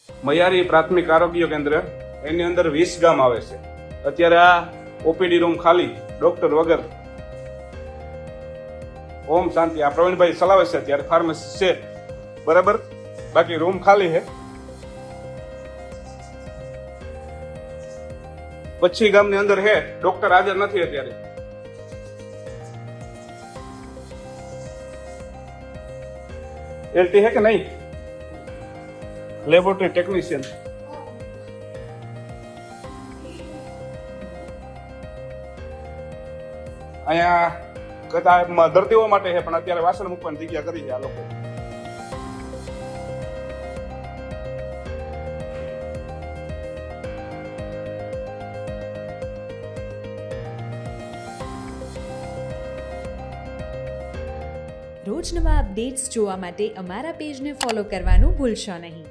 મૈયારી પ્રાથમિક આરોગ્ય કેન્દ્ર, એની અંદર 20 ગામ આવે છે. અત્યારે આ ઓપીડી રૂમ ખાલી, ડોક્ટર વગર. ઓમ શાંતિ. આ પ્રવીણભાઈ ચલાવે છે અત્યારે, ફાર્મસી છે બરાબર, બાકી રૂમ ખાલી છે. પછી ગામની અંદર હે, ડોક્ટર હાજર નથી અત્યારે. એલટી હે કે નહીં? Laboratory technician. અહીંયા કદાચ દર્દીઓ માટે છે, પણ અત્યારે વાસણ મૂકવાની જગ્યા કરી છે આ લોકો. રોજ નવા અપડેટ્સ જોવા માટે અમારા પેજને ફોલો કરવાનું ભૂલશો નહીં.